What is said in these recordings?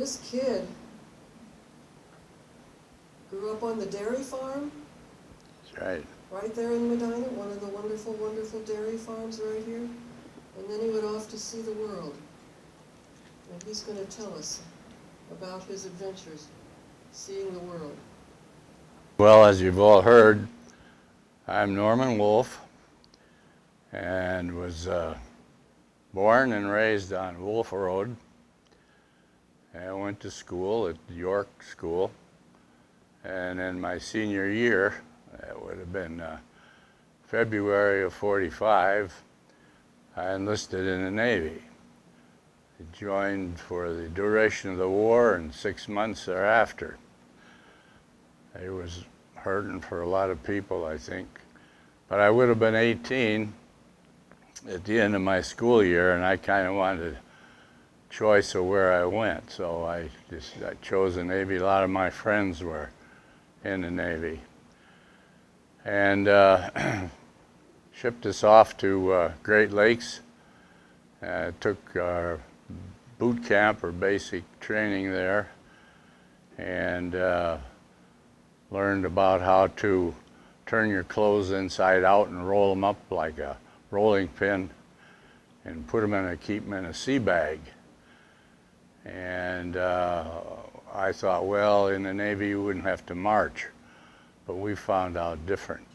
this kid grew up on the dairy farm. That's right. Right there in Medina, one of the wonderful, wonderful dairy farms right here. And then he went off to see the world. And he's going to tell us about his adventures seeing the world. Well, as you've all heard, I'm Norman Wolff, and was born and raised on Wolff Road. I went to school at York School, and in my senior year, that would have been February of '45, I enlisted in the Navy. I joined for the duration of the war and 6 months thereafter. It was hurting for a lot of people, I think. But I would have been 18 at the end of my school year, and I kind of wanted a choice of where I went. So I chose the Navy. A lot of my friends were in the Navy. And shipped us off to Great Lakes. Took our boot camp or basic training there, and learned about how to turn your clothes inside out and roll them up like a rolling pin and put them in keep them in a sea bag. And I thought, well, in the Navy you wouldn't have to march, but we found out different.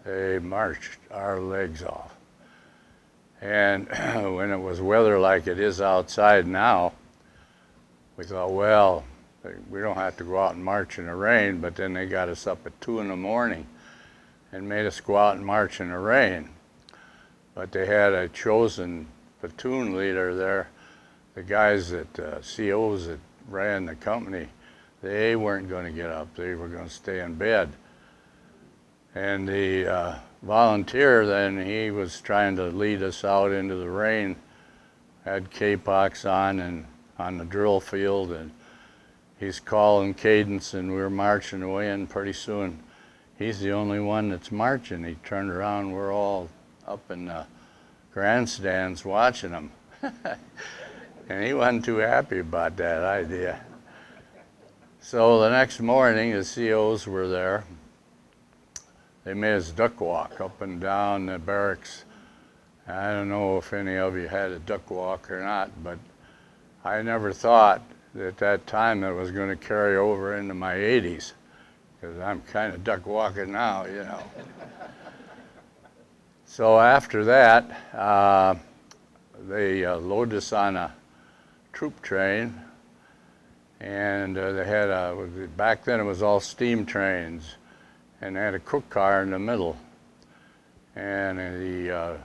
They marched our legs off. And when it was weather like it is outside now, we thought, well, we don't have to go out and march in the rain, but then they got us up at 2 in the morning and made us go out and march in the rain. But they had a chosen platoon leader there. The guys that, COs that ran the company, they weren't going to get up. They were going to stay in bed. And the volunteer then, he was trying to lead us out into the rain, had K-Pox on and on the drill field, and he's calling cadence, and we were marching away, and pretty soon he's the only one that's marching. He turned around, we're all up in the grandstands watching him. And he wasn't too happy about that idea. So the next morning, the COs were there. They made us duck walk up and down the barracks. I don't know if any of you had a duck walk or not, but I never thought at that time that it was going to carry over into my 80s, because I'm kind of duck walking now, you know. So after that, they loaded us on a troop train, and they had back then it was all steam trains, and they had a cook car in the middle, and the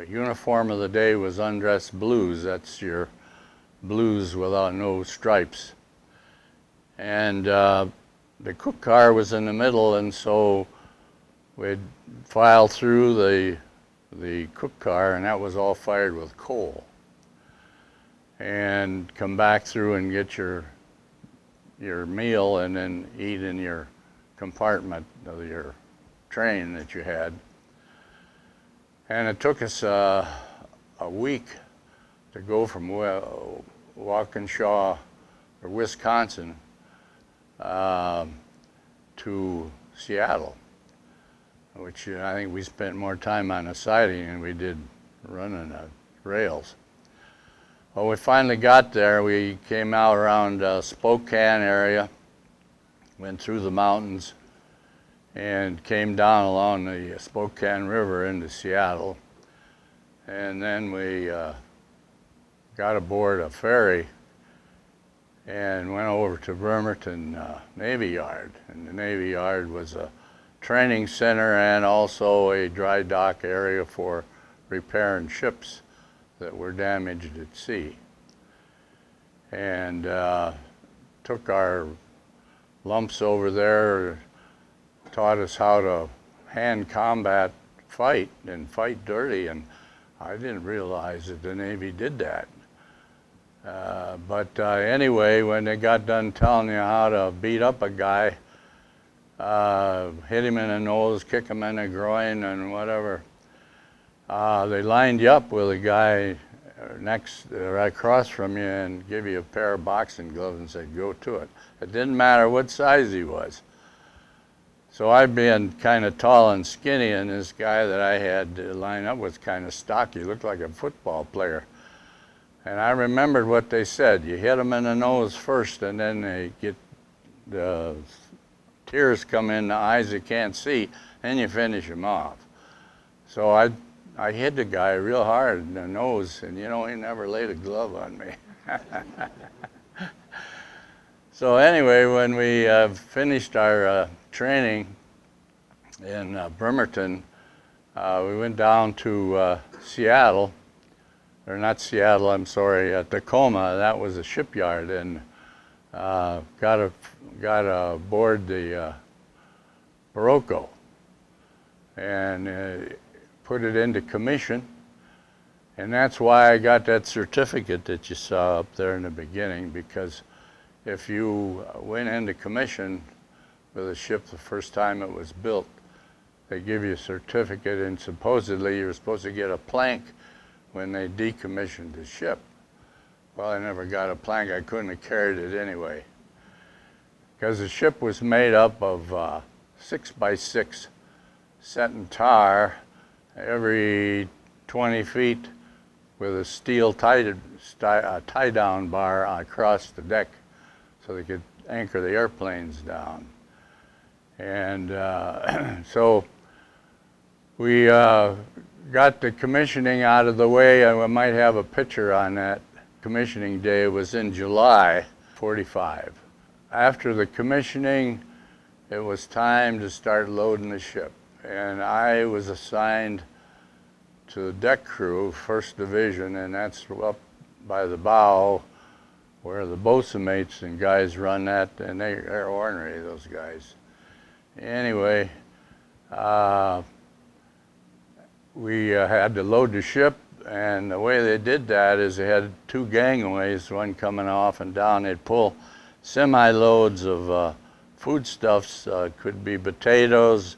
uniform of the day was undress blues. That's your blues without no stripes. And the cook car was in the middle, and so we'd file through the cook car, and that was all fired with coal, and come back through and get your meal and then eat in your compartment of your train that you had. And it took us a week to go from Waukesha or Wisconsin to Seattle, which I think we spent more time on the siding than we did running the rails. Well, we finally got there. We came out around Spokane area, went through the mountains, and came down along the Spokane River into Seattle. And then we got aboard a ferry and went over to Bremerton Navy Yard. And the Navy Yard was a training center and also a dry dock area for repairing ships that were damaged at sea. And took our lumps over there, taught us how to hand combat fight and fight dirty, and I didn't realize that the Navy did that. But anyway, when they got done telling you how to beat up a guy, hit him in the nose, kick him in the groin, and whatever, they lined you up with a guy right across from you and give you a pair of boxing gloves and say, go to it. It didn't matter what size he was. So I'd been kind of tall and skinny, and this guy that I had to line up was kind of stocky, looked like a football player. And I remembered what they said. You hit them in the nose first, and then they get the tears come in the eyes they can't see, and you finish them off. So I hit the guy real hard in the nose, and you know, he never laid a glove on me. So anyway, when we finished our training in Bremerton, we went down to Seattle, or not Seattle, I'm sorry, Tacoma. That was a shipyard, and got aboard the Barocco and put it into commission. And that's why I got that certificate that you saw up there in the beginning, because if you went into commission with a ship the first time it was built, they give you a certificate, and supposedly you were supposed to get a plank when they decommissioned the ship. Well, I never got a plank. I couldn't have carried it anyway, because the ship was made up of 6x6 set in tar every 20 feet with a steel tie-down bar across the deck so they could anchor the airplanes down. And so we got the commissioning out of the way. I might have a picture on that commissioning day. It was in July '45. After the commissioning, it was time to start loading the ship. And I was assigned to the deck crew, 1st Division, and that's up by the bow where the bosun mates and guys run that, and they're ornery, those guys. Anyway, we had to load the ship, and the way they did that is they had 2 gangways, one coming off and down. They'd pull semi-loads of foodstuffs, could be potatoes,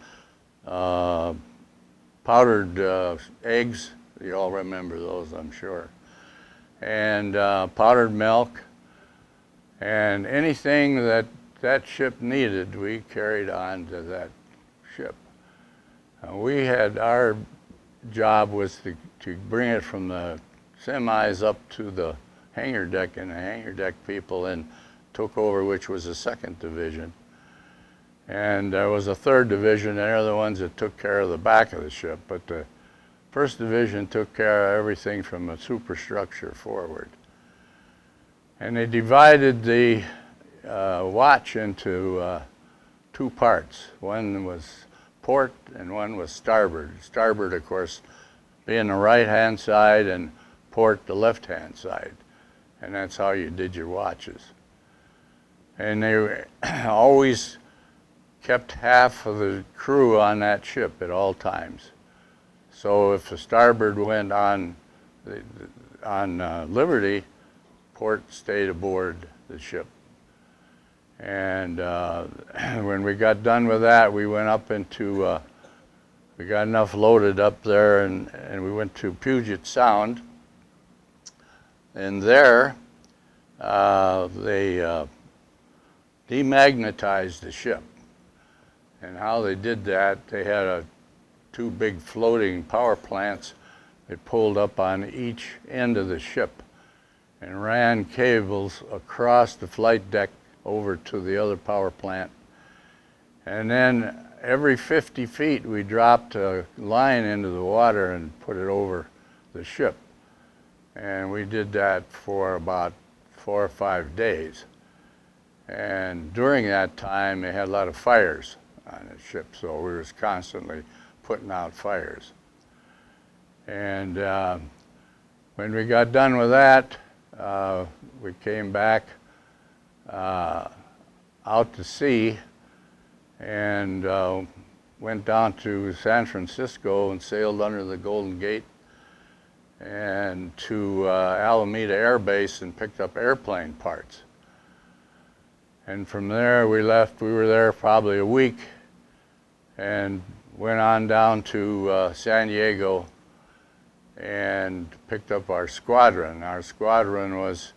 powdered eggs, you all remember those, I'm sure, and powdered milk, and anything that that ship needed, we carried on to that ship. We had, our job was to bring it from the semis up to the hangar deck, and the hangar deck people then took over, which was the 2nd Division. And there was a 3rd Division, and they're the ones that took care of the back of the ship, but the 1st Division took care of everything from the superstructure forward. And they divided the watch into 2 parts. One was port and one was starboard. Starboard, of course, being the right-hand side, and port the left-hand side. And that's how you did your watches. And they always kept half of the crew on that ship at all times. So if the starboard went on Liberty, port stayed aboard the ship. And when we got done with that, we went up into, we got enough loaded up there, and we went to Puget Sound. And there, they demagnetized the ship. And how they did that, they had 2 big floating power plants that pulled up on each end of the ship and ran cables across the flight deck over to the other power plant. And then every 50 feet, we dropped a line into the water and put it over the ship. And we did that for about 4 or 5 days. And during that time, they had a lot of fires on the ship, so we was constantly putting out fires. And when we got done with that, we came back out to sea and went down to San Francisco and sailed under the Golden Gate and to Alameda Air Base and picked up airplane parts. And from there we left. We were there probably a week and went on down to San Diego and picked up our squadron. Our squadron was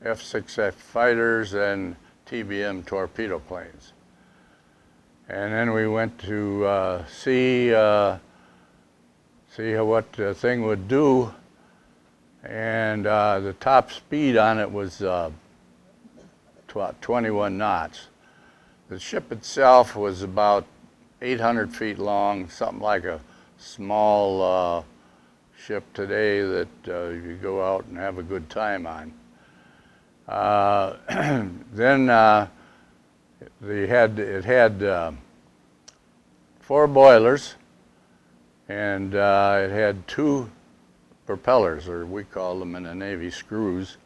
F-6F fighters and TBM torpedo planes. And then we went to see what the thing would do, and the top speed on it was 21 knots. The ship itself was about 800 feet long, something like a small ship today that you go out and have a good time on. Then it had 4 boilers, and it had 2 propellers, or we call them in the Navy screws.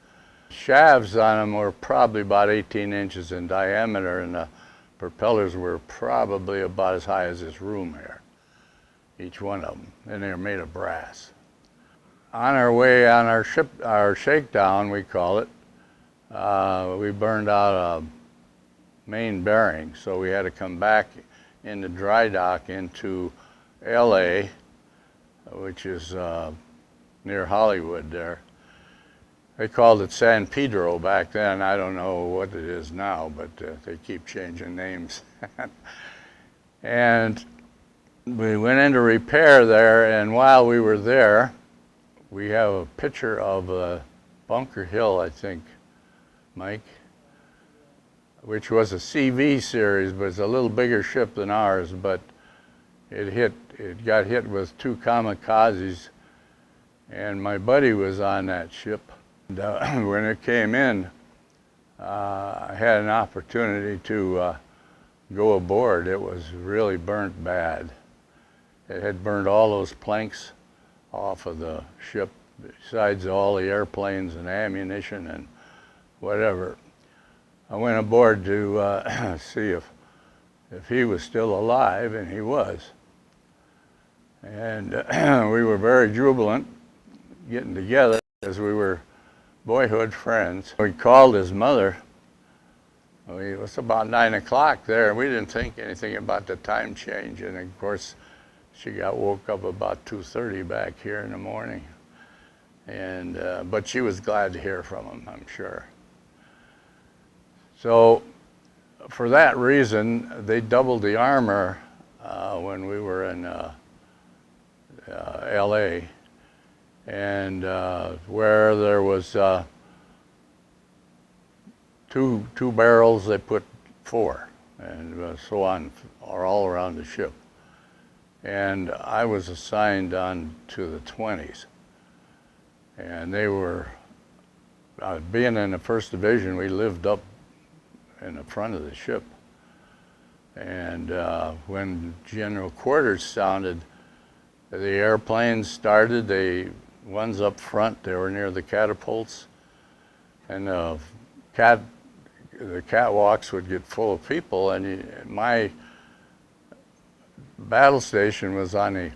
Shafts on them were probably about 18 inches in diameter, and the propellers were probably about as high as this room here, each one of them, and they were made of brass. On our way on our ship, our shakedown, we call it, we burned out a main bearing, so we had to come back into dry dock into LA, which is near Hollywood there. They called it San Pedro back then. I don't know what it is now, but they keep changing names. And we went into repair there, and while we were there, we have a picture of Bunker Hill, I think, Mike, which was a CV series, but it's a little bigger ship than ours, but it got hit with 2 kamikazes, and my buddy was on that ship. And, when it came in, I had an opportunity to go aboard. It was really burnt bad. It had burned all those planks off of the ship, besides all the airplanes and ammunition and whatever. I went aboard to see if he was still alive, and he was. And we were very jubilant getting together, as we were boyhood friends. We called his mother. It was about 9 o'clock there, and we didn't think anything about the time change. And of course, she got woke up about 2:30 back here in the morning. And but she was glad to hear from him, I'm sure. So for that reason, they doubled the armor when we were in LA. And where there was 2 barrels, they put 4, and so on, or all around the ship. And I was assigned on to the 20s, and they were, being in the 1st Division, we lived up in the front of the ship. And when General Quarters sounded, the airplanes started. The ones up front, they were near the catapults, and the catwalks would get full of people, and my battle station was on the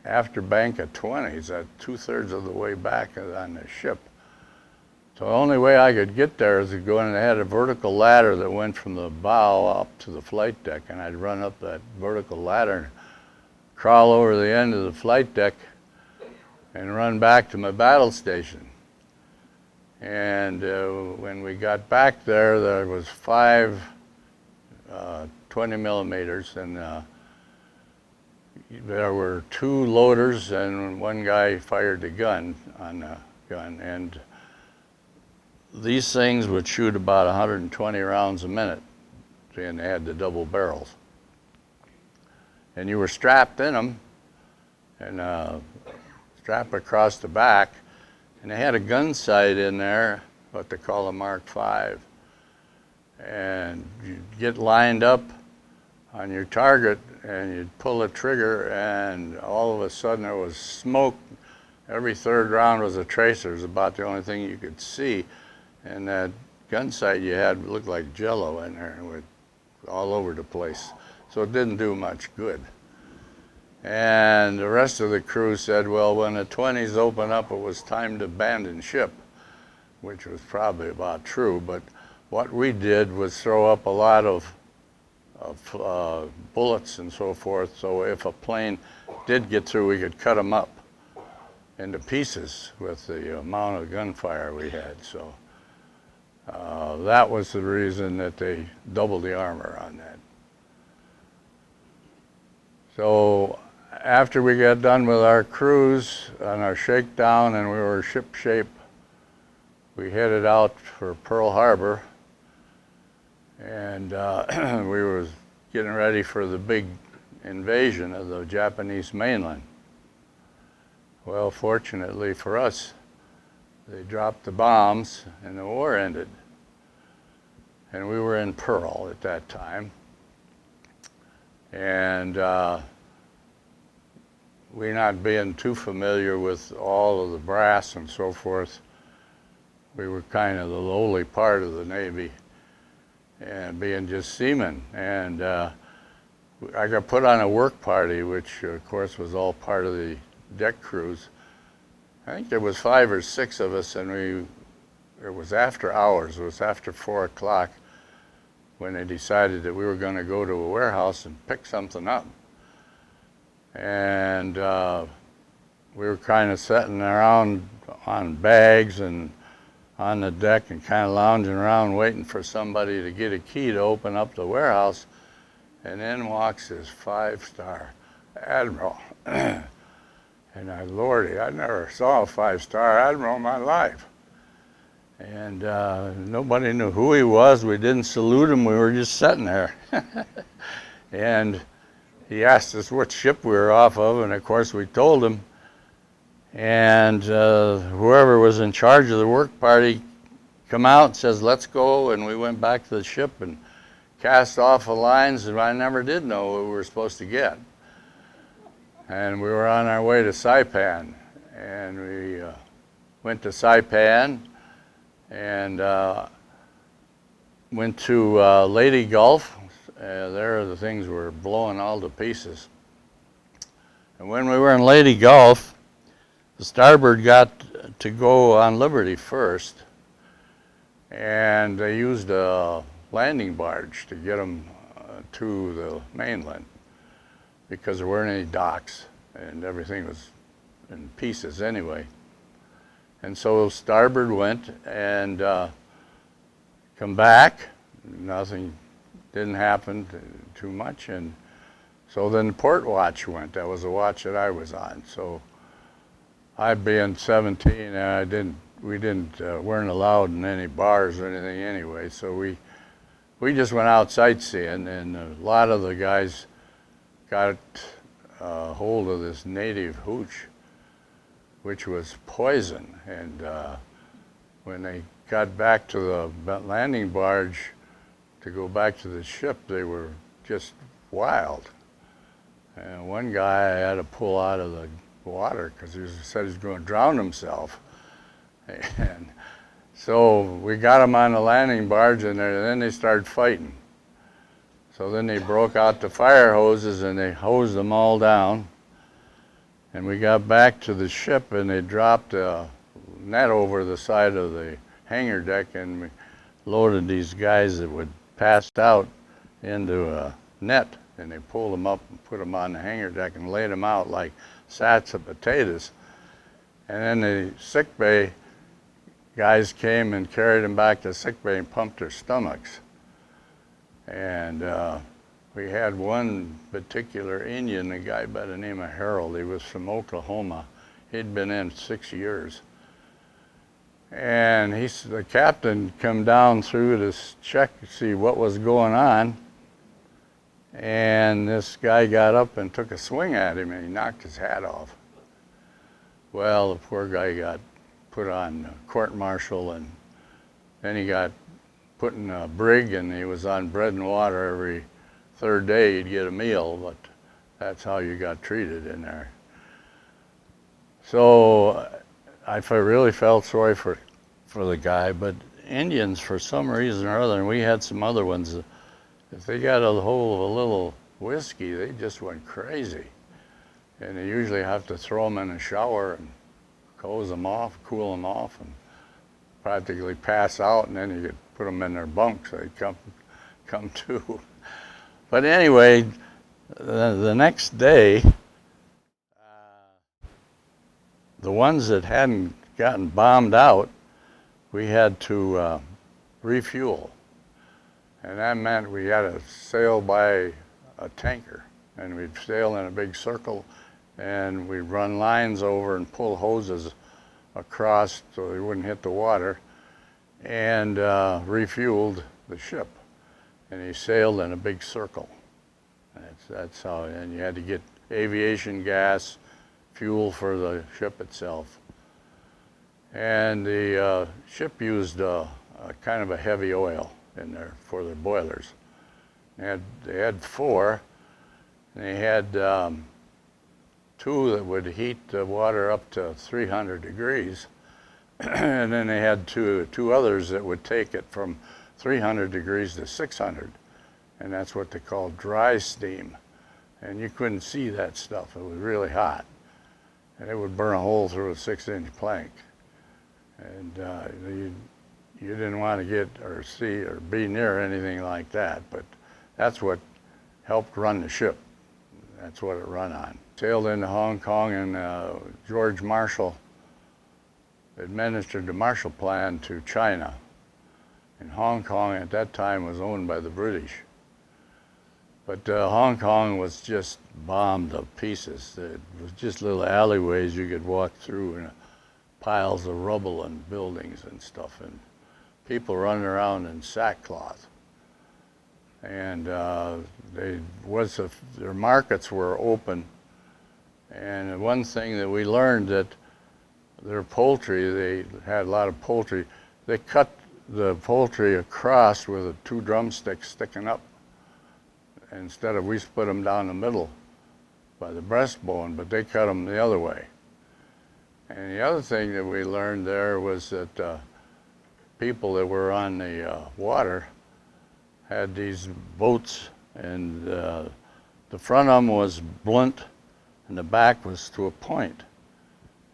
after bank of 20s, at 2/3 of the way back on the ship. So the only way I could get there is to go in, and they had a vertical ladder that went from the bow up to the flight deck, and I'd run up that vertical ladder and crawl over the end of the flight deck and run back to my battle station. And when we got back there, there was 5 20 millimeters, and there were 2 loaders, and 1 guy fired the gun on the gun. And these things would shoot about 120 rounds a minute, and they had the double barrels. And you were strapped in them, and strapped across the back, and they had a gun sight in there, what they call a Mark V. And you'd get lined up on your target, and you'd pull the trigger, and all of a sudden there was smoke. Every 3rd round was a tracer. It was about the only thing you could see. And that gun sight you had looked like Jello in there, with all over the place. So it didn't do much good. And the rest of the crew said, well, when the 20s opened up, it was time to abandon ship, which was probably about true. But what we did was throw up a lot of bullets and so forth, so if a plane did get through, we could cut them up. into pieces with the amount of gunfire we had. So that was the reason that they doubled the armor on that. So after we got done with our cruise on our shakedown and we were ship shape, we headed out for Pearl Harbor, and we were getting ready for the big invasion of the Japanese mainland. Well, fortunately for us, they dropped the bombs and the war ended. And we were in Pearl at that time. And we not being too familiar with all of the brass and so forth, we were kind of the lowly part of the Navy and being just seamen. And I got put on a work party, which of course was all part of the deck cruise. I think there was 5 or 6 of us, and it was after hours. It was after 4 o'clock when they decided that we were going to go to a warehouse and pick something up. And we were kind of sitting around on bags and on the deck and kind of lounging around waiting for somebody to get a key to open up the warehouse. And in walks this 5-star admiral. And Lordy, I never saw a 5-star admiral in my life. And nobody knew who he was. We didn't salute him. We were just sitting there. And he asked us what ship we were off of, and of course we told him. And whoever was in charge of the work party come out and says, let's go. And we went back to the ship and cast off the lines, and I never did know what we were supposed to get. And we were on our way to Saipan, and we went to Saipan and went to Lady Gulf. There the things were blowing all to pieces. And when we were in Lady Gulf, the starboard got to go on Liberty first, and they used a landing barge to get them to the mainland, because there weren't any docks and everything was in pieces anyway. And so starboard went and come back. Nothing didn't happen too much. And so then port watch went. That was the watch that I was on. So I being 17, and we weren't allowed in any bars or anything anyway. So we just went out sightseeing, and a lot of the guys got hold of this native hooch, which was poison. And when they got back to the landing barge to go back to the ship, they were just wild. And one guy had to pull out of the water because he said he was going to drown himself. And so we got him on the landing barge, and then they started fighting. So then they broke out the fire hoses and they hosed them all down. And we got back to the ship, and they dropped a net over the side of the hangar deck, and we loaded these guys that would passed out into a net, and they pulled them up and put them on the hangar deck and laid them out like sacks of potatoes. And then the sick bay guys came and carried them back to sick bay and pumped their stomachs. And we had one particular Indian, a guy by the name of Harold. He was from Oklahoma. He'd been in 6 years. And the captain come down through to check to see what was going on. And this guy got up and took a swing at him, and he knocked his hat off. Well, the poor guy got put on court-martial, and then he got put in a brig, and he was on bread and water every third day. He'd get a meal, but that's how you got treated in there. So I really felt sorry for the guy, but Indians, for some reason or other, and we had some other ones, if they got a hold of a little whiskey, they just went crazy. And they usually have to throw them in a shower and hose them off, cool them off, and practically pass out, and then you could put them in their bunks so they'd come to. But anyway, the next day, the ones that hadn't gotten bombed out, we had to refuel. And that meant we had to sail by a tanker. And we'd sail in a big circle, and we'd run lines over and pull hoses across so they wouldn't hit the water, and refueled the ship. And he sailed in a big circle. That's how, and you had to get aviation gas, fuel for the ship itself. And the ship used a kind of a heavy oil in there for their boilers. They had 4, and they had 2 that would heat the water up to 300 degrees, and then they had two others that would take it from 300 degrees to 600, and that's what they called dry steam. And you couldn't see that stuff. It was really hot, and it would burn a hole through a 6-inch plank. And you didn't want to get or see or be near anything like that, but that's what helped run the ship. That's what it run on. Sailed into Hong Kong, and George Marshall administered the Marshall Plan to China. And Hong Kong at that time was owned by the British. But Hong Kong was just bombed to pieces. It was just little alleyways you could walk through, and piles of rubble and buildings and stuff, and people running around in sackcloth. And their markets were open. And one thing that we learned, that their poultry, they had a lot of poultry, they cut the poultry across with 2 drumsticks sticking up. Instead of, we split them down the middle by the breastbone, but they cut them the other way. And the other thing that we learned there was that people that were on the water had these boats, and the front of them was blunt, and the back was to a point.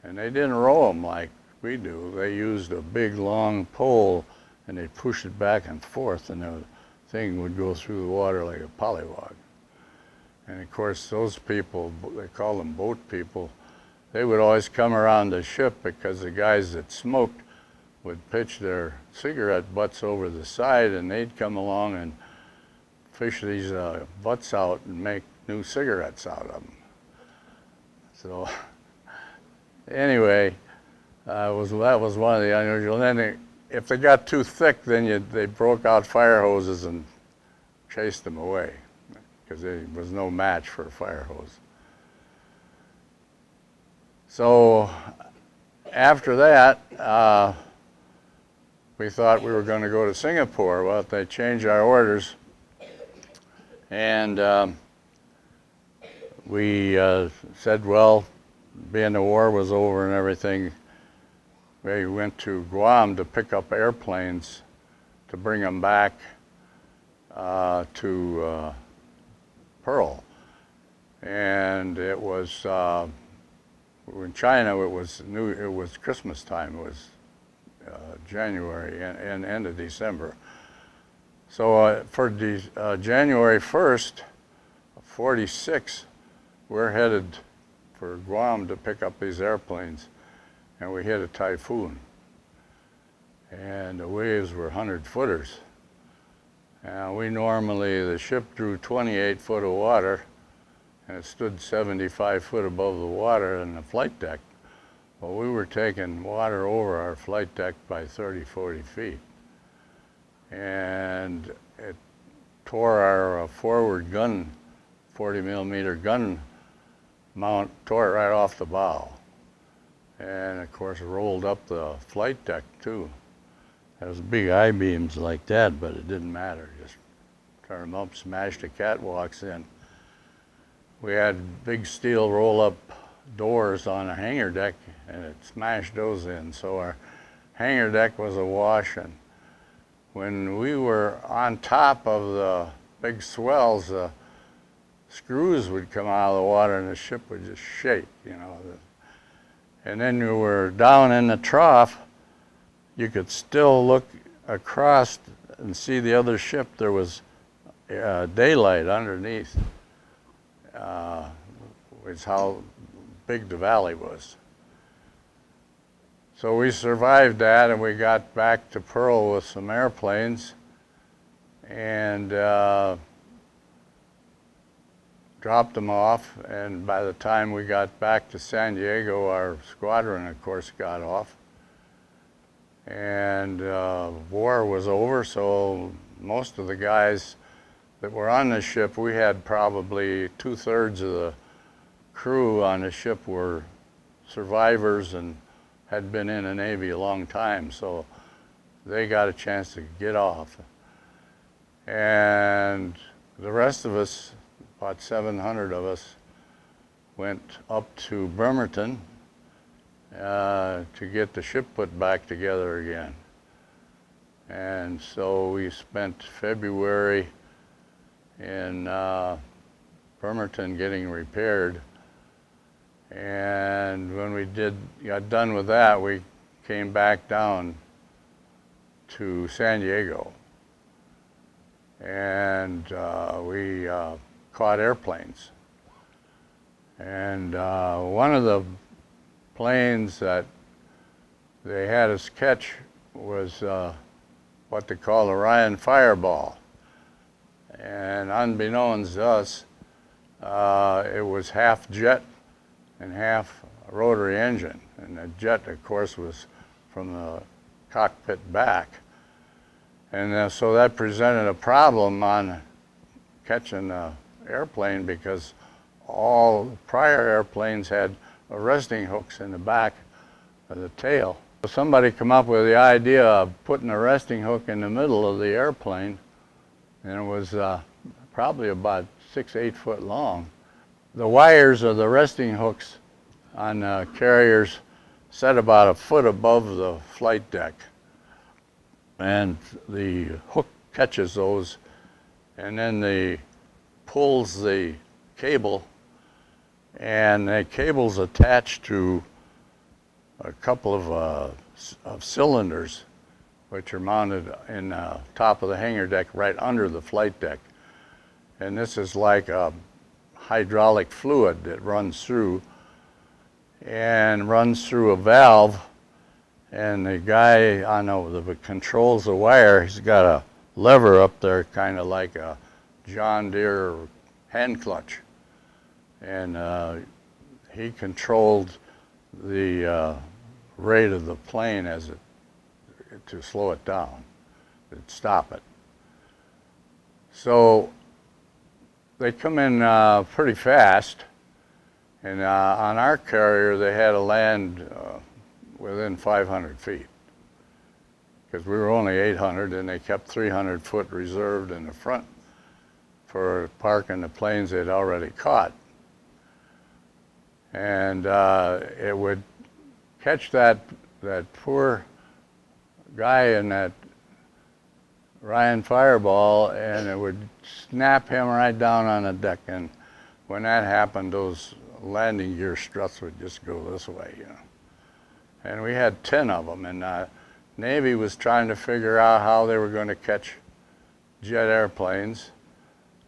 And they didn't row them like we do. They used a big long pole, and they pushed it back and forth, and the thing would go through the water like a pollywog. And of course, those people, they call them boat people, they would always come around the ship because the guys that smoked would pitch their cigarette butts over the side, and they'd come along and fish these butts out and make new cigarettes out of them. So anyway, that was one of the unusual. And then if they got too thick, then they broke out fire hoses and chased them away, because there was no match for a fire hose. So after that, we thought we were going to go to Singapore. Well, they changed our orders, and we said, well, being the war was over and everything, we went to Guam to pick up airplanes to bring them back to Pearl. And it was, in China, it was Christmas time. It was January and end of December. So for January 1st, 46, we're headed for Guam to pick up these airplanes, and we hit a typhoon. And the waves were 100-footers. And the ship drew 28 foot of water, and it stood 75 foot above the water in the flight deck. Well, we were taking water over our flight deck by 30, 40 feet. And it tore our forward gun, 40-millimeter gun mount, tore it right off the bow. And of course, it rolled up the flight deck too. There was big I-beams like that, but it didn't matter. Just turn them up, smash the catwalks in. We had big steel roll-up doors on a hangar deck, and it smashed those in. So our hangar deck was awash, and when we were on top of the big swells, the screws would come out of the water and the ship would just shake, you know. And then you were down in the trough, you could still look across and see the other ship. There was daylight underneath. Was how big the valley was. So we survived that, and we got back to Pearl with some airplanes, and dropped them off. And by the time we got back to San Diego, our squadron, of course, got off. And war was over, so most of the guys that were on the ship, we had probably 2/3 of the crew on the ship were survivors and had been in the Navy a long time, so they got a chance to get off. And the rest of us, about 700 of us, went up to Bremerton to get the ship put back together again. And so we spent February in Bremerton getting repaired. And when we got done with that, we came back down to San Diego. And we caught airplanes. And one of the planes that they had us catch was what they call Orion Fireball. And unbeknownst to us, it was half jet and half rotary engine. And the jet, of course, was from the cockpit back. And so that presented a problem on catching the airplane, because all prior airplanes had arresting hooks in the back of the tail. So somebody come up with the idea of putting a resting hook in the middle of the airplane, and it was probably about 6-8 foot long. The wires of the resting hooks on carriers set about a foot above the flight deck, and the hook catches those, and then they pulls the cable, and the cable's attached to a couple of cylinders which are mounted in the top of the hangar deck right under the flight deck. And this is like a hydraulic fluid that runs through a valve, and the guy on that controls the wire, he's got a lever up there kind of like a John Deere hand clutch, and he controlled the rate of the plane to slow it down, to stop it. So they come in pretty fast, and on our carrier they had to land within 500 feet, because we were only 800, and they kept 300 foot reserved in the front for parking the planes they'd already caught. And it would catch that poor guy in that Orion Fireball, and it would snap him right down on the deck. And when that happened, those landing gear struts would just go this way, you know. And we had 10 of them, and Navy was trying to figure out how they were going to catch jet airplanes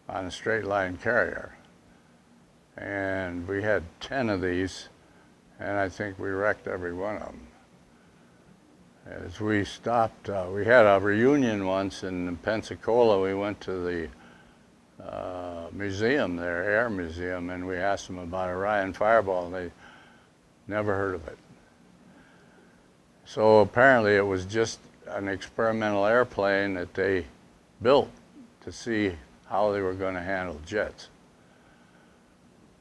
on a straight line carrier. And we had 10 of these, and I think we wrecked every one of them. As we stopped, we had a reunion once in Pensacola. We went to the museum there, Air Museum, and we asked them about Orion Fireball, and they never heard of it. So apparently it was just an experimental airplane that they built to see how they were going to handle jets.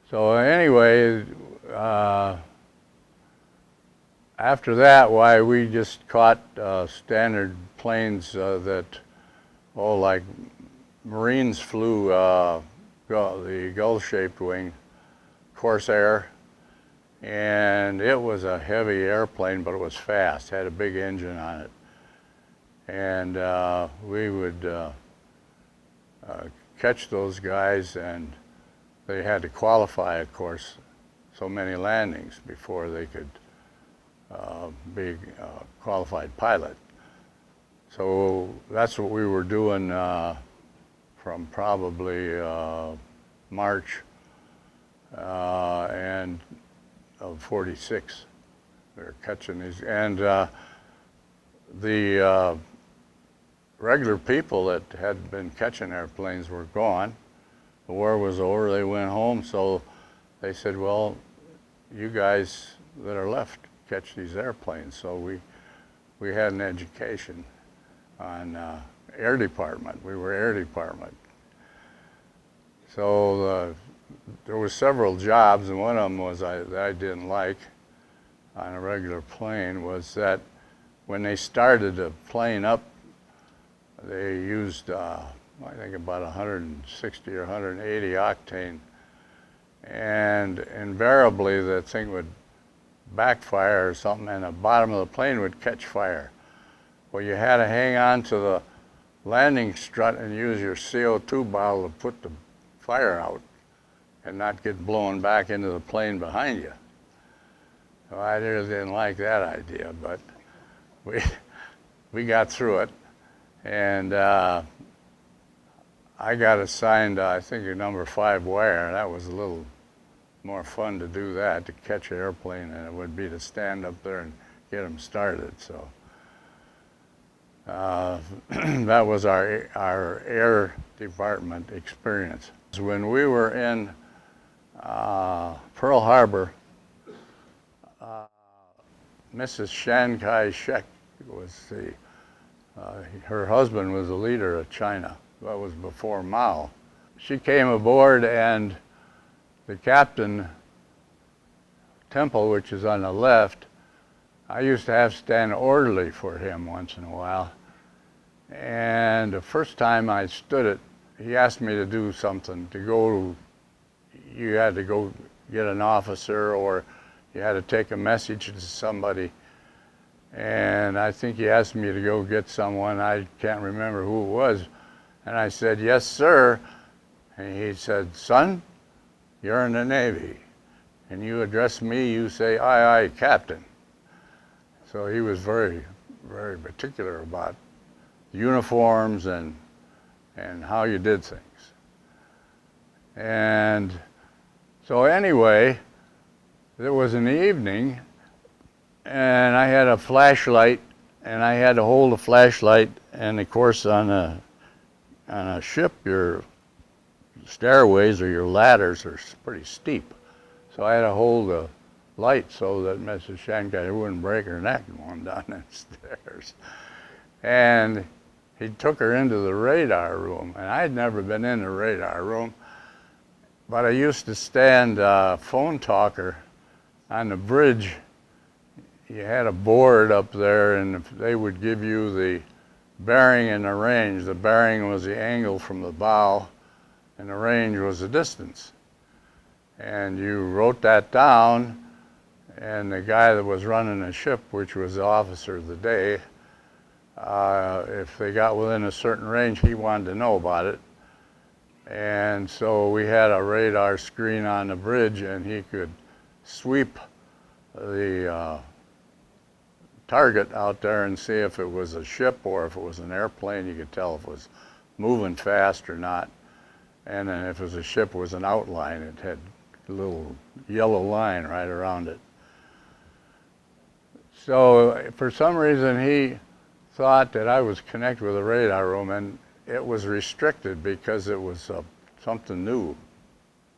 So anyway, after that, why, we just caught standard planes like Marines flew the gull-shaped wing, Corsair, and it was a heavy airplane, but it was fast, had a big engine on it. And we would catch those guys, and they had to qualify, of course, so many landings before they could be a qualified pilot. So that's what we were doing from probably March of '46 They're catching these, and the regular people that had been catching airplanes were gone. The war was over, they went home, so they said, well, you guys that are left catch these airplanes. So we had an education on air department. We were air department. So there were several jobs, and one of them was that I didn't like on a regular plane was that when they started the plane up, they used, I think about 160 or 180 octane, and invariably the thing would backfire or something, and the bottom of the plane would catch fire. Well, you had to hang on to the landing strut and use your CO2 bottle to put the fire out and not get blown back into the plane behind you. So I really didn't like that idea, but we got through it. And I got assigned, I think, a number 5 wire. That was a little more fun to do that, to catch an airplane, than it would be to stand up there and get them started. So that was our air department experience. When we were in Pearl Harbor, Mrs. Chiang Kai-shek was her husband was the leader of China. That was before Mao. She came aboard, and the captain, Temple, which is on the left, I used to have to stand orderly for him once in a while. And the first time I stood it, he asked me to do something, you had to go get an officer, or you had to take a message to somebody. And I think he asked me to go get someone. I can't remember who it was. And I said, yes, sir. And he said, son, you're in the Navy. And you address me, you say, aye, aye, Captain. So he was very, very particular about uniforms and how you did things. And so anyway, there was an evening, and I had a flashlight, and I had to hold a flashlight, and of course on a ship, your stairways or your ladders are pretty steep. So I had to hold a light so that Mrs. Shanghai wouldn't break her neck going down the stairs. And he took her into the radar room, and I had never been in the radar room, but I used to stand phone talker on the bridge. You had a board up there, and they would give you the bearing and the range. The bearing was the angle from the bow, and the range was the distance. And you wrote that down, and the guy that was running the ship, which was the officer of the day, if they got within a certain range, he wanted to know about it. And so we had a radar screen on the bridge, and he could sweep the target out there and see if it was a ship or if it was an airplane. You could tell if it was moving fast or not. And then if it was a ship, it was an outline. It had a little yellow line right around it. So for some reason, he thought that I was connected with the radar room, and it was restricted because it was something new.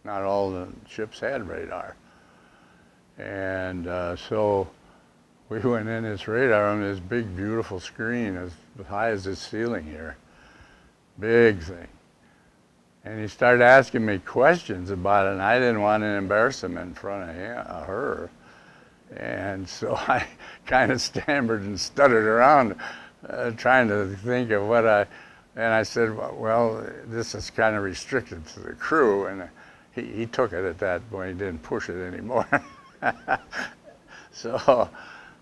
Not all the ships had radar. And so we went in this radar room, this big, beautiful screen as high as this ceiling here. Big thing. And he started asking me questions about it, and I didn't want to embarrass him in front of her. And so I kind of stammered and stuttered around trying to think of and I said, well, this is kind of restricted to the crew, and he took it at that point. He didn't push it anymore. So,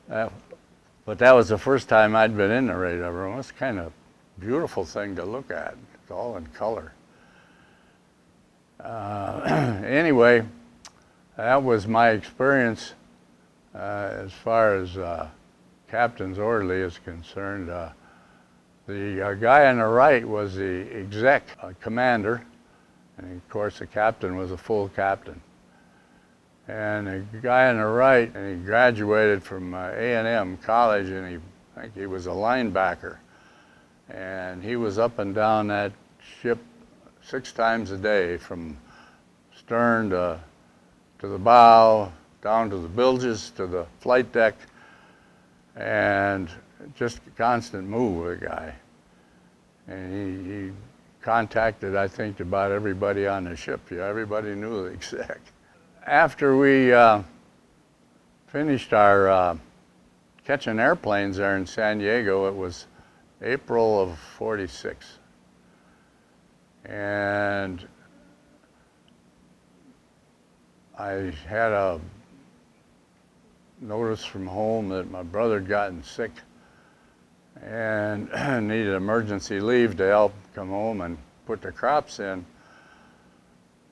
but that was the first time I'd been in the radar room. It's kind of a beautiful thing to look at. It's all in color. Anyway, that was my experience as far as captain's orderly is concerned. The guy on the right was the exec commander, and of course the captain was a full captain. And the guy on the right, and he graduated from A&M College, and I think he was a linebacker. And he was up and down that ship 6 times a day, from stern to the bow, down to the bilges, to the flight deck, and just a constant move with the guy. And he contacted, I think, about everybody on the ship. Yeah, everybody knew the exec. After we finished our catching airplanes there in San Diego, it was April of '46. And I had a notice from home that my brother had gotten sick and needed emergency leave to help come home and put the crops in.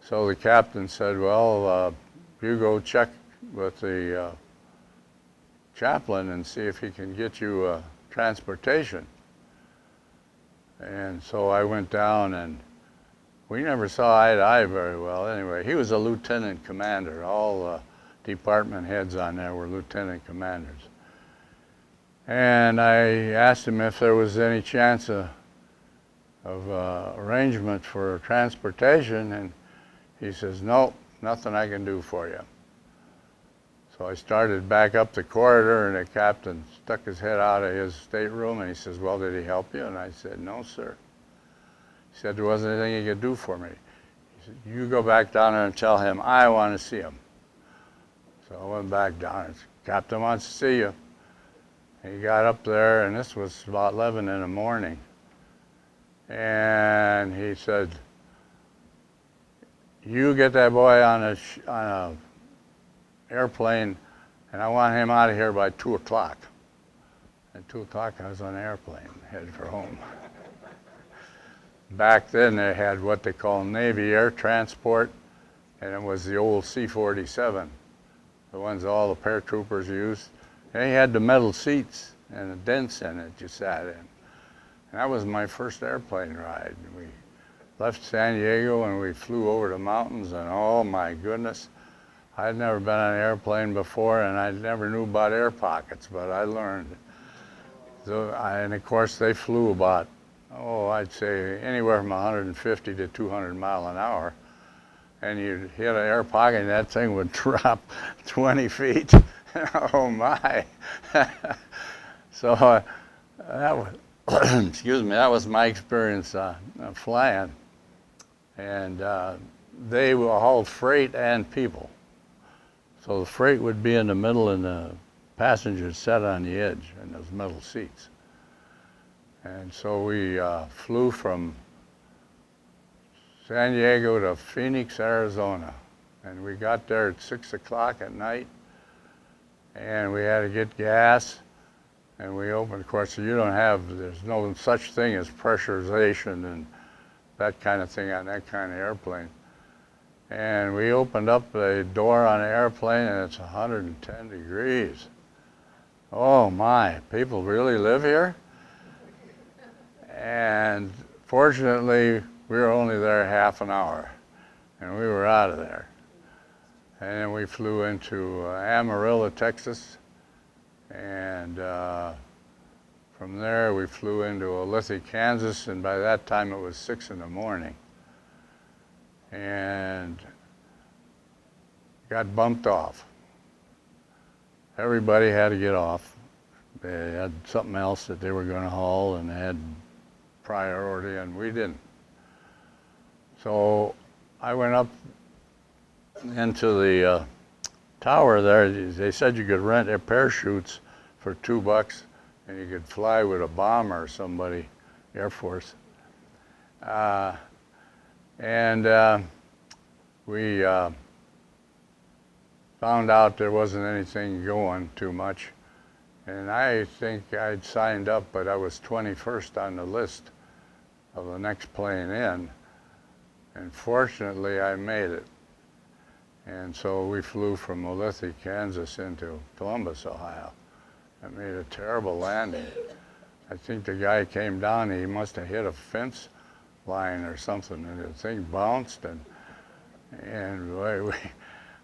So the captain said, well, you go check with the chaplain and see if he can get you transportation. And so I went down, and we never saw eye to eye very well. Anyway, he was a lieutenant commander. All department heads on there were lieutenant commanders. And I asked him if there was any chance of arrangement for transportation, and he says, no, nothing I can do for you. So I started back up the corridor, and the captain stuck his head out of his stateroom, and he says, well, did he help you? And I said, no, sir. He said, there wasn't anything he could do for me. He said, you go back down there and tell him I want to see him. So I went back down, and Captain wants to see you. He got up there, and this was about 11 in the morning. And he said, you get that boy on a airplane, and I want him out of here by 2 o'clock. At 2 o'clock, I was on an airplane, headed for home. Back then, they had what they call Navy air transport, and it was the old C-47, the ones all the paratroopers used. They had the metal seats and the dents in it you sat in. And that was my first airplane ride. We left San Diego and we flew over the mountains, and oh my goodness, I'd never been on an airplane before, and I never knew about air pockets, but I learned. And of course they flew about, I'd say anywhere from 150 to 200 miles an hour. And you'd hit an air pocket and that thing would drop 20 feet. Oh my. So that was, excuse me, that was my experience flying. And they were hauled freight and people. So the freight would be in the middle and the passengers sat on the edge in those metal seats. And so we flew from San Diego to Phoenix, Arizona. And we got there at 6 o'clock at night. And we had to get gas. And we opened, of course, there's no such thing as pressurization and that kind of thing on that kind of airplane. And we opened up the door on the airplane, and it's 110 degrees. Oh my, people really live here? And fortunately, we were only there half an hour, and we were out of there. And then we flew into Amarillo, Texas, and from there we flew into Olathe, Kansas, and by that time it was 6 in the morning. And got bumped off. Everybody had to get off. They had something else that they were going to haul, and they had priority, and we didn't. So I went up into the tower there. They said you could rent their parachutes for $2, and you could fly with a bomber or somebody, Air Force. We found out there wasn't anything going too much. And I think I'd signed up, but I was 21st on the list of the next plane in. And fortunately, I made it. And so we flew from Olathe, Kansas into Columbus, Ohio. I made a terrible landing. I think the guy came down, he must have hit a fence line or something, and the thing bounced, and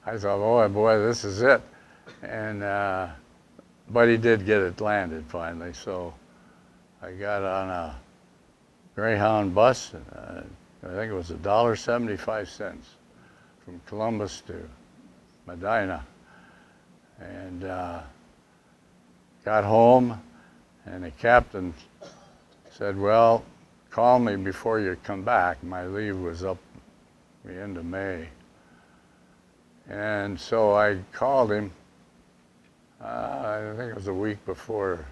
I thought, oh boy, this is it. And but he did get it landed finally. So I got on a Greyhound bus. I think it was $1.75 from Columbus to Medina, and got home, and the captain said, well, call me before you come back. My leave was up the end of May. And so I called him, I think it was a week before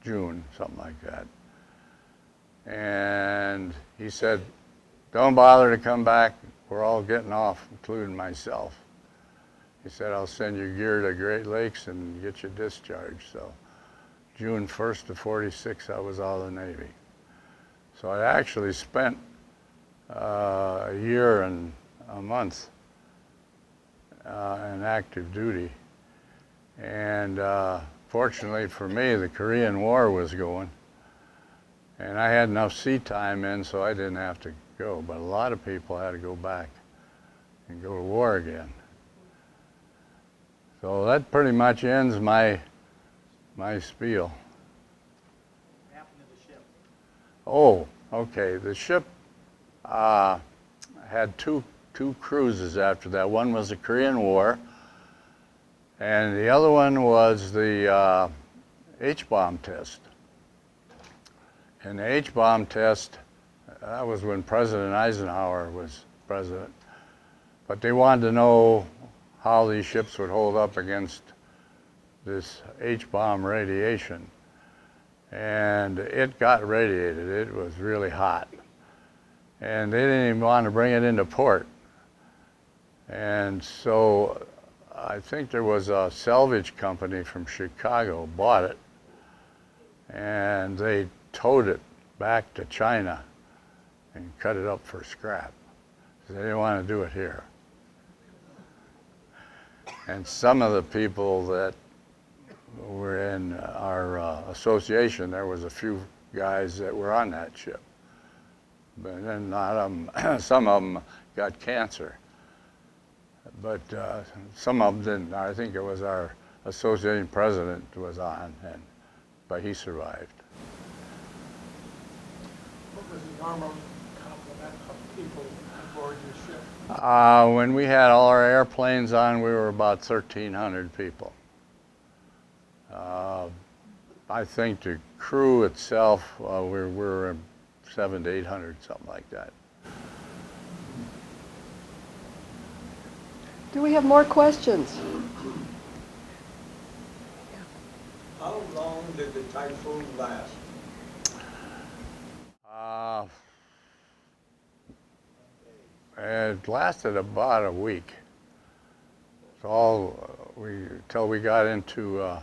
June, something like that. And he said, don't bother to come back. We're all getting off, including myself. He said, I'll send your gear to Great Lakes and get you discharged. So June 1st of '46, I was out of the Navy. So I actually spent a year and a month in active duty. And fortunately for me, the Korean War was going. And I had enough sea time in, so I didn't have to go. But a lot of people had to go back and go to war again. So that pretty much ends my spiel. What happened to the ship? Oh, okay. The ship had two cruises after that. One was the Korean War, and the other one was the H-bomb test. And the H-bomb test, that was when President Eisenhower was president. But they wanted to know how these ships would hold up against this H-bomb radiation. And it got radiated. It was really hot. And they didn't even want to bring it into port. And so I think there was a salvage company from Chicago bought it, and they towed it back to China and cut it up for scrap. They didn't want to do it here. And some of the people that were in our association, there was a few guys that were on that ship. But then not some of them got cancer. But some of them didn't. I think it was our association president was on, but he survived. What was the normal complement of people aboard your ship? When we had all our airplanes on, we were about 1,300 people. I think the crew itself, we were 700 to 800, something like that. Do we have more questions? How long did the typhoon last? It lasted about a week. So till we got into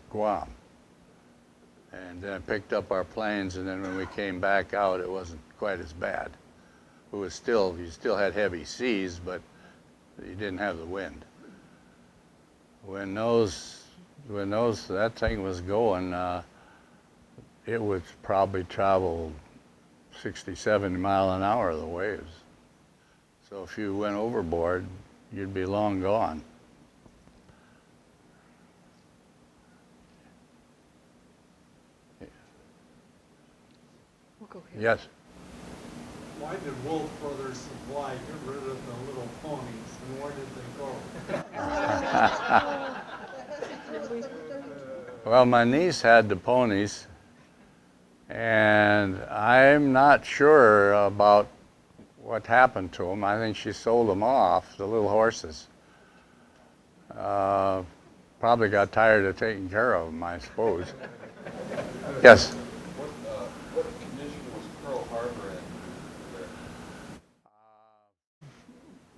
Guam, and then picked up our planes. And then when we came back out, it wasn't quite as bad. It was still, you still had heavy seas, but you didn't have the wind. When that thing was going, it would probably travel 60, 70 mile an hour the waves. So if you went overboard, you'd be long gone. We'll go here. Yes. Why did Wolff Brothers Supply get rid of the little ponies, and where did they go? Well, my niece had the ponies, and I'm not sure about what happened to them. I think she sold them off, the little horses. Probably got tired of taking care of them, I suppose. Yes? What condition was Pearl Harbor in there?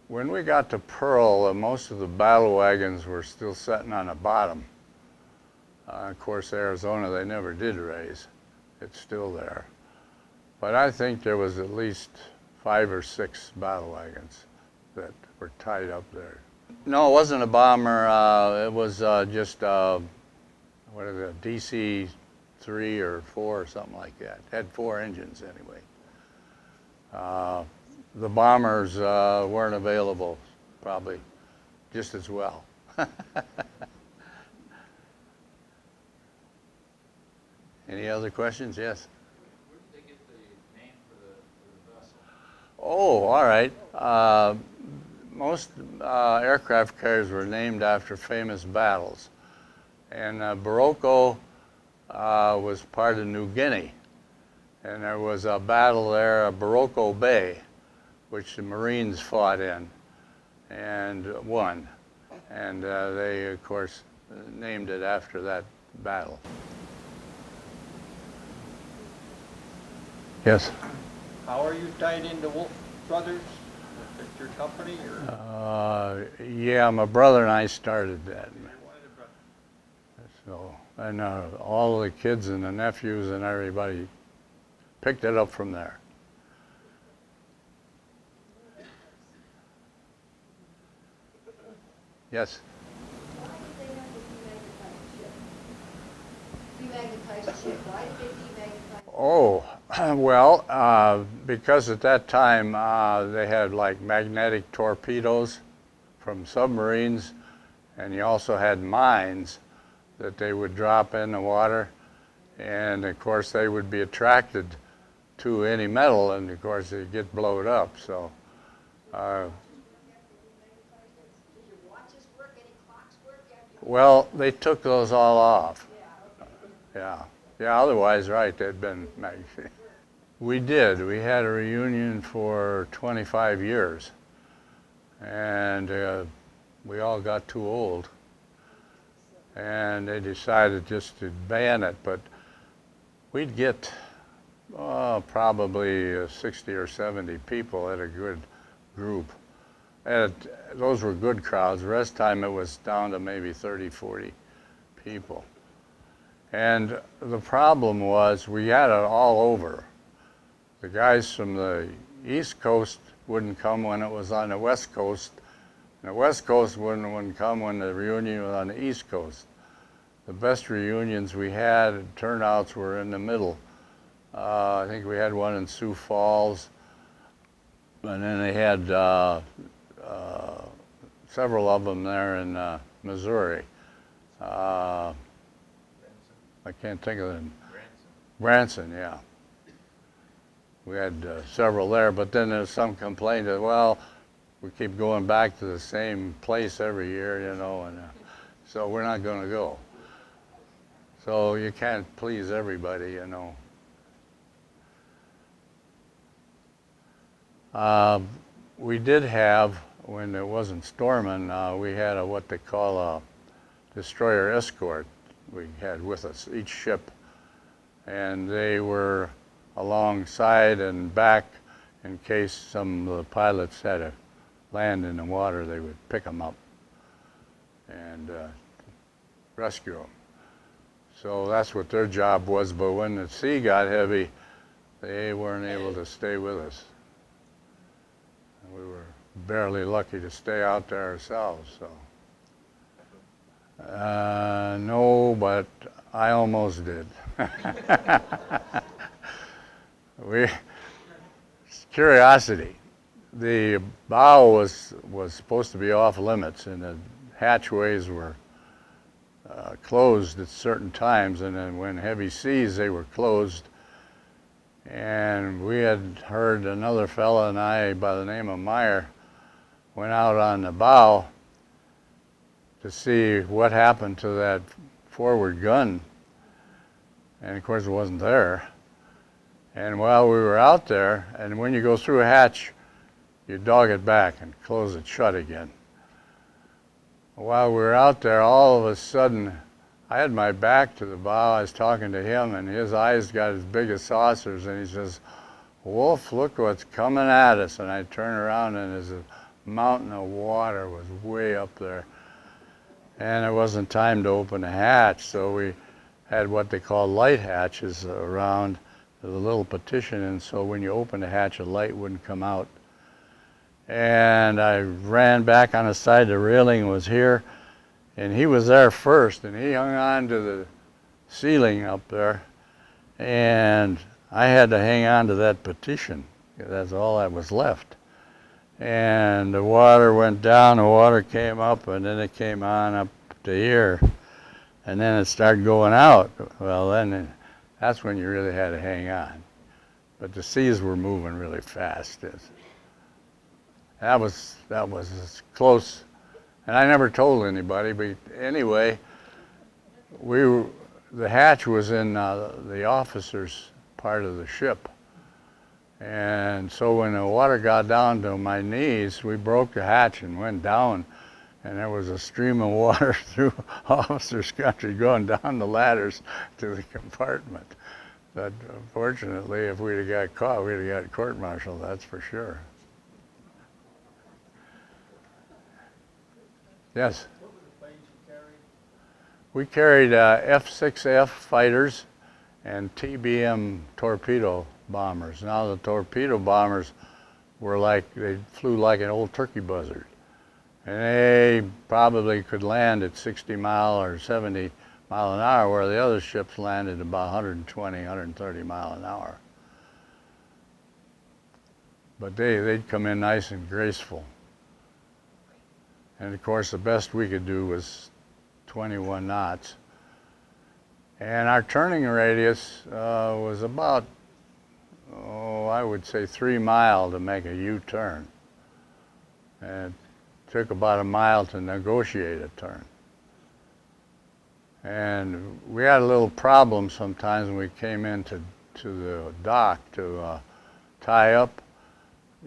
When we got to Pearl, most of the battle wagons were still sitting on the bottom. Of course, Arizona, they never did raise. It's still there. But I think there was at least 5 or 6 battle wagons that were tied up there. No, it wasn't a bomber. It was just, what is it, DC-3 or 4 or something like that. It had 4 engines anyway. the bombers weren't available, probably just as well. Any other questions? Yes. Where did they get the name for the vessel? Oh, all right. Most aircraft carriers were named after famous battles. And Barocco was part of New Guinea. And there was a battle there, Barocco Bay, which the Marines fought in and won. And they, of course, named it after that battle. Yes? How are you tied into Wolff Brothers? Is it your company or? Yeah, my brother and I started that. So, and all the kids and the nephews and everybody picked it up from there. Yes? Why did they have to demagnetize ship? Why did they demagnetize? Oh, well, because at that time they had like magnetic torpedoes from submarines, and you also had mines that they would drop in the water, and of course they would be attracted to any metal, and of course they'd get blown up. So, Did your watches work? Any clocks work? well, they took those all off. Yeah, otherwise, right, they'd been magnificent. We did. We had a reunion for 25 years, and we all got too old, and they decided just to ban it. But we'd get probably 60 or 70 people at a good group. And those were good crowds. The rest of the time it was down to maybe 30, 40 people. And the problem was we had it all over. The guys from the East Coast wouldn't come when it was on the West Coast. And the West Coast wouldn't come when the reunion was on the East Coast. The best reunions we had, and turnouts were in the middle. I think we had one in Sioux Falls, and then they had several of them there in Missouri. I can't think of them. Branson, yeah. We had several there, but then there's some complaint that, well, we keep going back to the same place every year, you know, and so we're not going to go. So you can't please everybody, you know. We did have, when it wasn't storming, we had what they call a destroyer escort we had with us, each ship. And they were alongside and back in case some of the pilots had to land in the water, they would pick them up and rescue them. So that's what their job was, but when the sea got heavy, they weren't able to stay with us. We were barely lucky to stay out there ourselves. So, no, but I almost did. Curiosity. The bow was supposed to be off limits, and the hatchways were closed at certain times, and then when heavy seas, they were closed. And we had heard another fella and I, by the name of Meyer, went out on the bow to see what happened to that forward gun. And of course it wasn't there. And while we were out there, and when you go through a hatch, you dog it back and close it shut again. While we were out there, all of a sudden, I had my back to the bow. I was talking to him, and his eyes got as big as saucers, and he says, "Wolff, look what's coming at us." And I turned around, and there's a mountain of water was way up there. And it wasn't time to open the hatch, so we had what they call light hatches around the little partition, and so when you opened the hatch, a light wouldn't come out. And I ran back on the side, the railing was here, and he was there first, and he hung on to the ceiling up there, and I had to hang on to that partition. That's all that was left. and the water went down, the water came up, and then it came on up to here, and then it started going out. Well, then that's when you really had to hang on. But the seas were moving really fast. That was as close, and I never told anybody. But anyway, the hatch was in the officers' part of the ship, and so when the water got down to my knees, we broke the hatch and went down, and there was a stream of water through officers' country going down the ladders to the compartment. But fortunately, if we'd have got caught, we'd have got court-martialed, that's for sure. Yes? What were the planes you carried? We carried F-6F fighters and TBM torpedo bombers. Now the torpedo bombers were they flew like an old turkey buzzard. And they probably could land at 60 mile or 70 mile an hour, where the other ships landed about 120, 130 mile an hour. But they'd come in nice and graceful. And of course, the best we could do was 21 knots. And our turning radius was about, I would say 3 miles to make a U-turn. And it took about a mile to negotiate a turn. And we had a little problem sometimes when we came into the dock to tie up.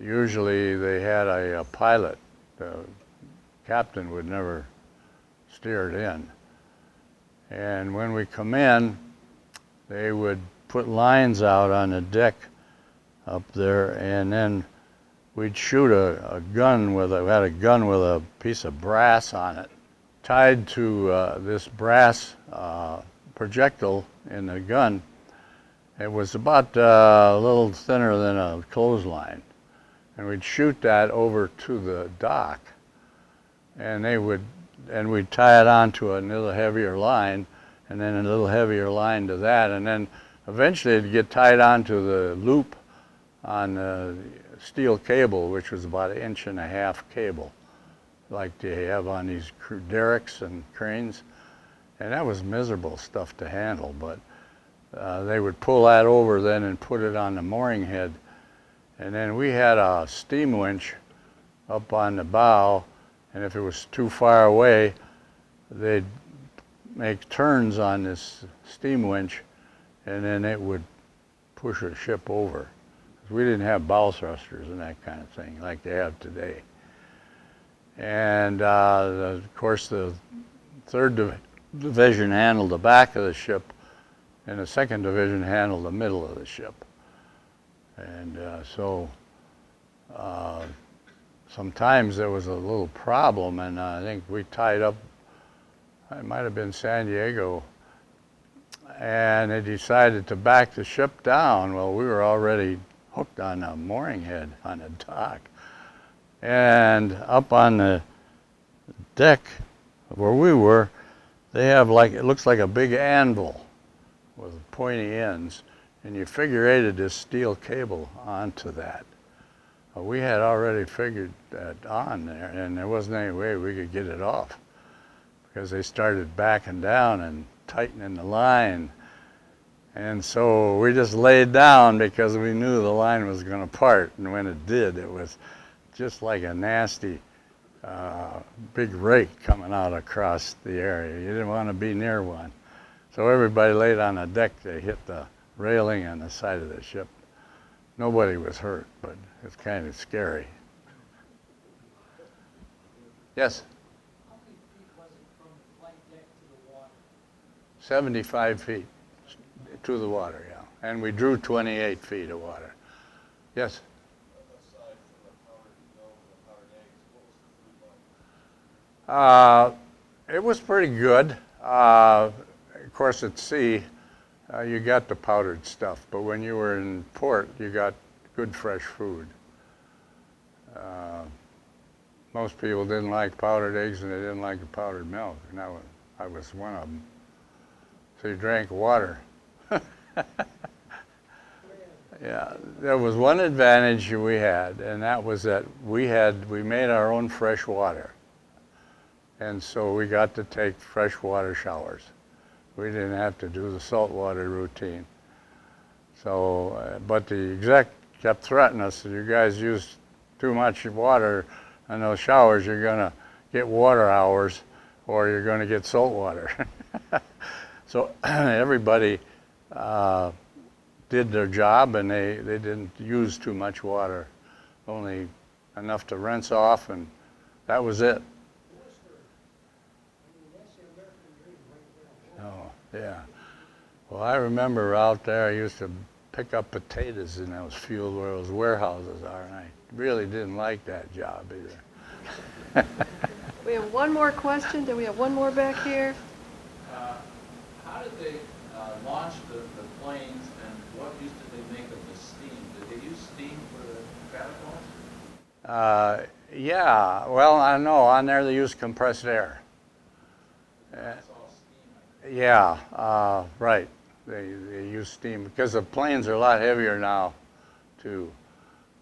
Usually they had a pilot. The captain would never steer it in. And when we come in, they would put lines out on the deck up there, and then we'd shoot a gun we had a gun with a piece of brass on it, tied to this brass projectile in the gun. It was about a little thinner than a clothesline. And we'd shoot that over to the dock, and we'd tie it onto a little heavier line, and then a little heavier line to that, and then eventually it'd get tied onto the loop on the steel cable, which was about 1.5 inch cable, like they have on these derricks and cranes. And that was miserable stuff to handle, but they would pull that over then and put it on the mooring head. And then we had a steam winch up on the bow, and if it was too far away, they'd make turns on this steam winch, and then it would push a ship over. We didn't have bow thrusters and that kind of thing like they have today. And of course, the 3rd Division handled the back of the ship, and the 2nd Division handled the middle of the ship. And so sometimes there was a little problem, and I think we tied up, it might have been San Diego, and they decided to back the ship down. Well, we were already hooked on a mooring head on the dock. And up on the deck where we were, they have it looks like a big anvil with pointy ends, and you figure eighted this steel cable onto that. We had already figured that on there, and there wasn't any way we could get it off, because they started backing down and tightening the line. And so we just laid down because we knew the line was going to part, and when it did, it was just like a nasty big rake coming out across the area. You didn't want to be near one. So everybody laid on the deck. They hit the railing on the side of the ship. Nobody was hurt, but it's kind of scary. Yes? How many feet was it from the flight deck to the water? 75 feet to the water, yeah. And we drew 28 feet of water. Yes? Aside from the powdered milk and the powdered eggs, what was the food like? It was pretty good. Of course, at sea, you got the powdered stuff, but when you were in port, you got good fresh food. Most people didn't like powdered eggs, and they didn't like the powdered milk, and I was one of them. So you drank water. Yeah, there was one advantage we had, and that was that we made our own fresh water. And so we got to take freshwater showers. We didn't have to do the saltwater routine. So, but the exec kept threatening us, you guys use too much water in those showers, you're gonna get water hours or you're gonna get salt water. So everybody did their job, and they didn't use too much water, only enough to rinse off, and that was it. Oh, yeah. Well, I remember out there I used to pick up potatoes in those fields where those warehouses are, and I really didn't like that job either. We have one more question. Do we have one more back here? How did they launch the planes, and what use did they make of the steam? Did they use steam for the catapults? Yeah, well, I know on there they use compressed air. That's all steam. Yeah, right. They use steam because the planes are a lot heavier now, too.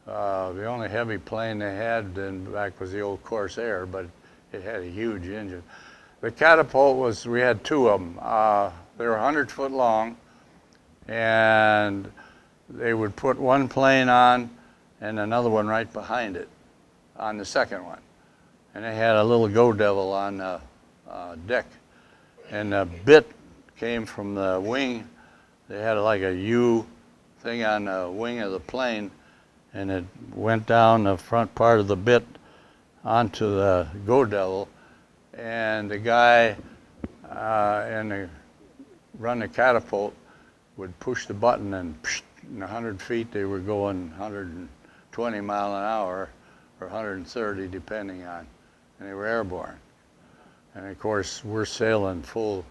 The only heavy plane they had then back was the old Corsair, but it had a huge engine. The catapult we had two of them. They were 100 foot long, and they would put one plane on and another one right behind it on the second one. And they had a little Go Devil on the deck. And the bit came from the wing. They had like a U thing on the wing of the plane, and it went down the front part of the bit onto the Go Devil. And the guy run the catapult would push the button, and in 100 feet they were going 120 mile an hour or 130 depending on, and they were airborne. And of course we're sailing full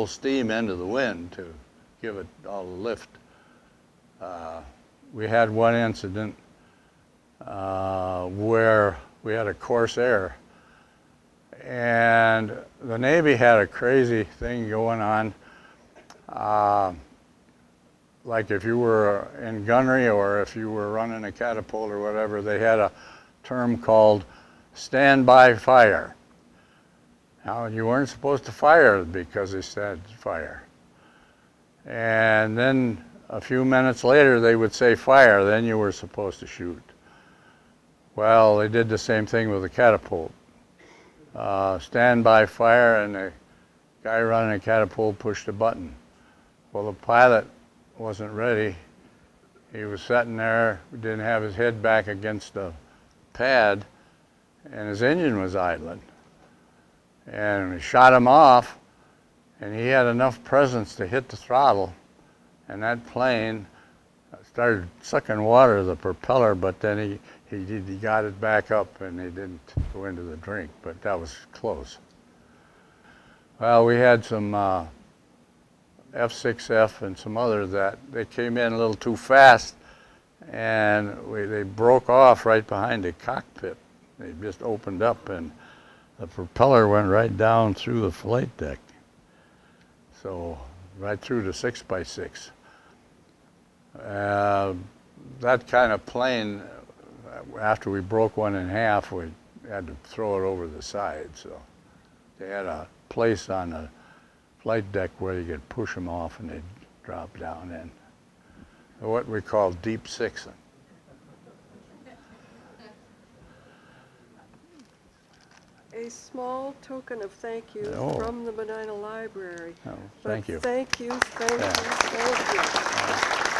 steam into the wind to give it all the lift. We had one incident where we had a Corsair, and the Navy had a crazy thing going on. Like if you were in gunnery or if you were running a catapult or whatever, they had a term called standby fire. Now, you weren't supposed to fire because they said fire. And then a few minutes later, they would say fire, then you were supposed to shoot. Well, they did the same thing with the catapult. Standby fire, and the guy running the catapult pushed a button. Well, the pilot wasn't ready. He was sitting there, didn't have his head back against the pad, and his engine was idling. And we shot him off, and he had enough presence to hit the throttle, and that plane started sucking water of the propeller, but then he got it back up, and he didn't go into the drink, but that was close. Well, we had some F6F and some others that they came in a little too fast, and they broke off right behind the cockpit. They just opened up, and the propeller went right down through the flight deck. So right through the 6x6. That kind of plane, after we broke one in half, we had to throw it over the side. So they had a place on the flight deck where you could push them off and they'd drop down in. What we call deep sixing. A small token of thank you Oh. from the Medina Library. Oh, thank you. Thank you, thank you, thank you.